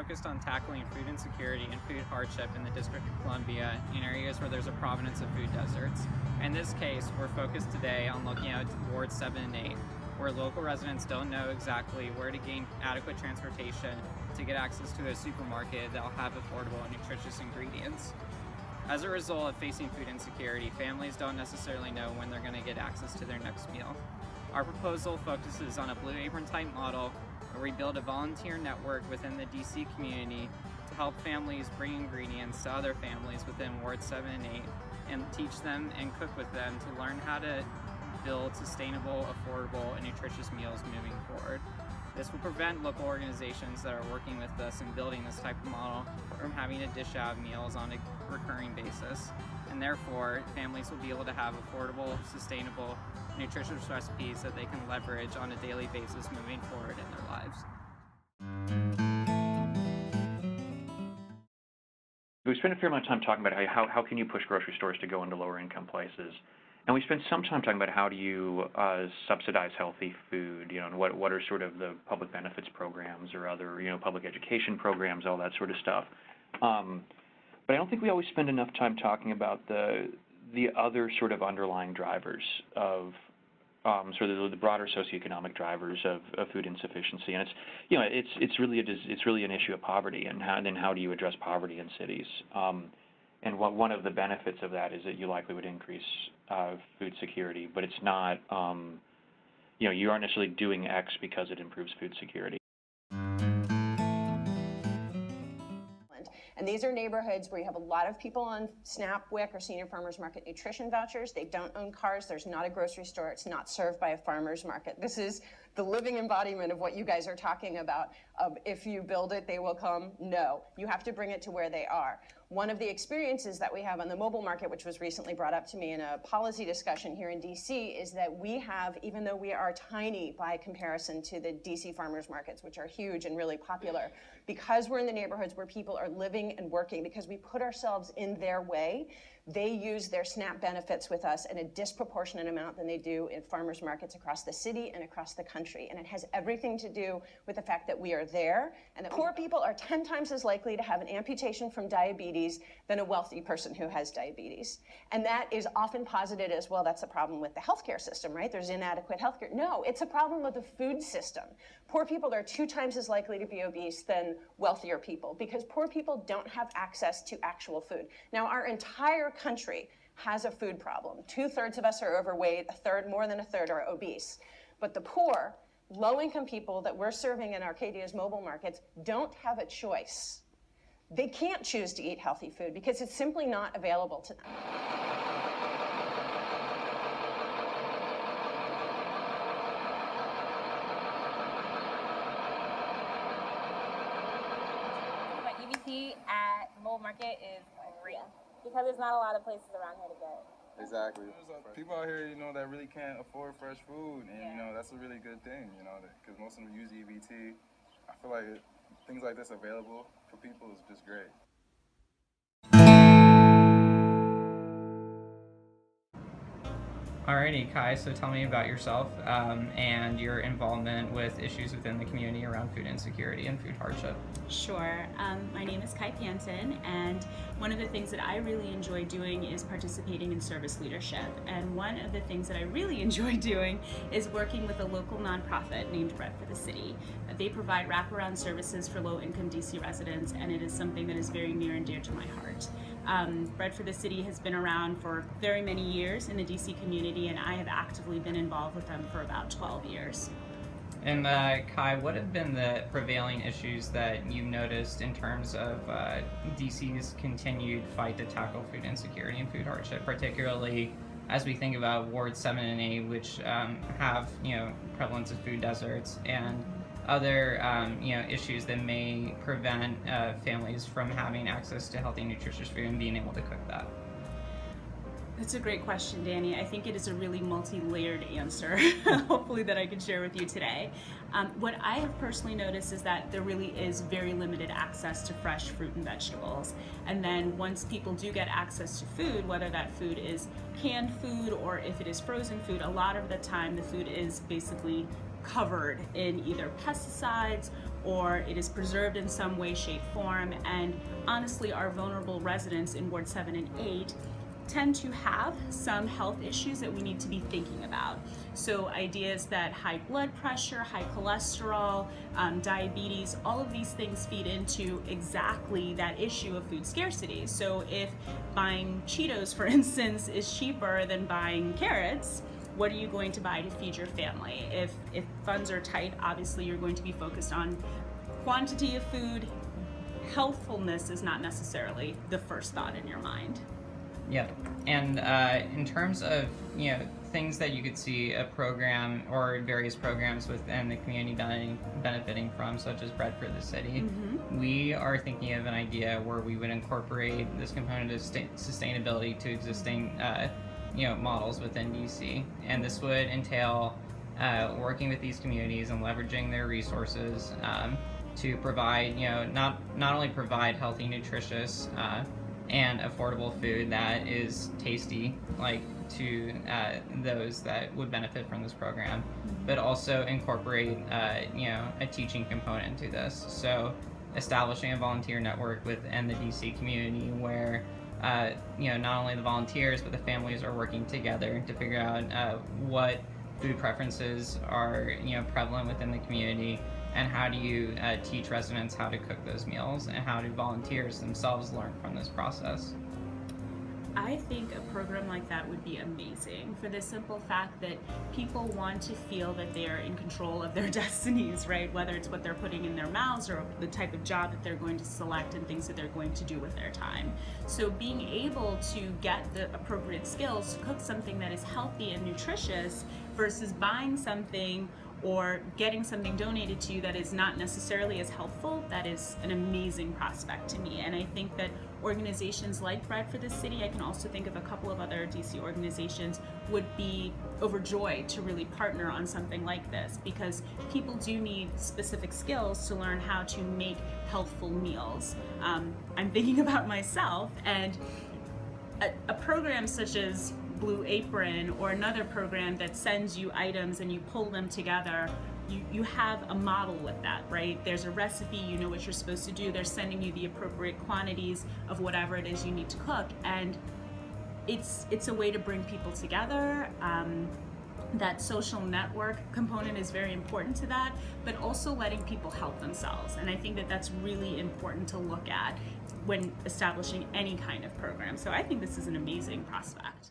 focused on tackling food insecurity and food hardship in the District of Columbia in areas where there's a provenance of food deserts. In this case, we're focused today on looking at wards 7 and 8, where local residents don't know exactly where to gain adequate transportation to get access to a supermarket that'll have affordable and nutritious ingredients. As a result of facing food insecurity, families don't necessarily know when they're going to get access to their next meal. Our proposal focuses on a Blue Apron type model where we build a volunteer network within the DC community to help families bring ingredients to other families within wards 7 and 8 and teach them and cook with them to learn how to build sustainable, affordable, and nutritious meals moving forward. This will prevent local organizations that are working with us in building this type of model from having to dish out meals on a recurring basis. And therefore, families will be able to have affordable, sustainable, nutritious recipes that they can leverage on a daily basis moving forward in their lives. We spent a fair amount of time talking about how can you push grocery stores to go into lower income places. And we spent some time talking about how do you subsidize healthy food, and what are sort of the public benefits programs or other, public education programs, all that sort of stuff. But I don't think we always spend enough time talking about the other sort of underlying drivers of sort of the broader socioeconomic drivers of food insufficiency. And it's really an issue of poverty, and how do you address poverty in cities? And one of the benefits of that is that you likely would increase food security, but it's not, you aren't necessarily doing X because it improves food security. And these are neighborhoods where you have a lot of people on SNAP, WIC, or Senior Farmers Market nutrition vouchers. They don't own cars. There's not a grocery store. It's not served by a farmer's market. This is the living embodiment of what you guys are talking about. If you build it, they will come. No, you have to bring it to where they are. One of the experiences that we have on the mobile market, which was recently brought up to me in a policy discussion here in DC, is that we have, even though we are tiny by comparison to the DC farmers markets, which are huge and really popular, because we're in the neighborhoods where people are living and working, because we put ourselves in their way, they use their SNAP benefits with us in a disproportionate amount than they do in farmers markets across the city and across the country. And it has everything to do with the fact that we are there, and that poor people are 10 times as likely to have an amputation from diabetes than a wealthy person who has diabetes. And that is often posited as, well, that's a problem with the healthcare system, right? There's inadequate healthcare. No, it's a problem with the food system. Poor people are 2 times as likely to be obese than wealthier people because poor people don't have access to actual food. Now, our entire country has a food problem. 2/3 of us are overweight, more than a third are obese. But the poor, low-income people that we're serving in Arcadia's mobile markets don't have a choice. They can't choose to eat healthy food because it's simply not available to them. At Mobile Market is great because there's not a lot of places around here to get. Exactly. People out here, that really can't afford fresh food, and that's a really good thing, because most of them use EBT. I feel like things like this available for people is just great. Alrighty, Kai, so tell me about yourself and your involvement with issues within the community around food insecurity and food hardship. Sure. My name is Kai Panton, and one of the things that I really enjoy doing is participating in service leadership. And one of the things that I really enjoy doing is working with a local nonprofit named Bread for the City. They provide wraparound services for low-income DC residents, and it is something that is very near and dear to my heart. Bread for the City has been around for very many years in the DC community, and I have actively been involved with them for about 12 years. And Kai, what have been the prevailing issues that you've noticed in terms of DC's continued fight to tackle food insecurity and food hardship, particularly as we think about wards 7 and 8, which have prevalence of food deserts and other issues that may prevent families from having access to healthy, nutritious food and being able to cook that? That's a great question, Danny. I think it is a really multi-layered answer, hopefully, that I can share with you today. What I have personally noticed is that there really is very limited access to fresh fruit and vegetables. And then once people do get access to food, whether that food is canned food or if it is frozen food, a lot of the time the food is basically covered in either pesticides or it is preserved in some way, shape, form. And honestly, our vulnerable residents in Ward 7 and 8 tend to have some health issues that we need to be thinking about. So ideas that high blood pressure, high cholesterol, diabetes, all of these things feed into exactly that issue of food scarcity. So if buying Cheetos, for instance, is cheaper than buying carrots, what are you going to buy to feed your family? If funds are tight, obviously you're going to be focused on quantity of food. Healthfulness is not necessarily the first thought in your mind. Yep. And in terms of, things that you could see a program or various programs within the community benefiting from, such as Bread for the City, we are thinking of an idea where we would incorporate this component of sustainability to existing, models within DC. And this would entail working with these communities and leveraging their resources to provide, not only provide healthy, nutritious, and affordable food that is tasty, like to those that would benefit from this program, but also incorporate, a teaching component to this. So establishing a volunteer network within the DC community where, not only the volunteers, but the families are working together to figure out what food preferences are, prevalent within the community, and how do you teach residents how to cook those meals, and how do volunteers themselves learn from this process? I think a program like that would be amazing for the simple fact that people want to feel that they are in control of their destinies, right? Whether it's what they're putting in their mouths or the type of job that they're going to select and things that they're going to do with their time. So being able to get the appropriate skills to cook something that is healthy and nutritious versus buying something or getting something donated to you that is not necessarily as healthful, that is an amazing prospect to me. And I think that organizations like Bread for the City, I can also think of a couple of other DC organizations, would be overjoyed to really partner on something like this, because people do need specific skills to learn how to make healthful meals. I'm thinking about myself, and a program such as Blue Apron or another program that sends you items and you pull them together, you have a model with that, right? There's a recipe, you know what you're supposed to do, they're sending you the appropriate quantities of whatever it is you need to cook, and it's a way to bring people together. That social network component is very important to that, but also letting people help themselves. And I think that that's really important to look at when establishing any kind of program. So I think this is an amazing prospect.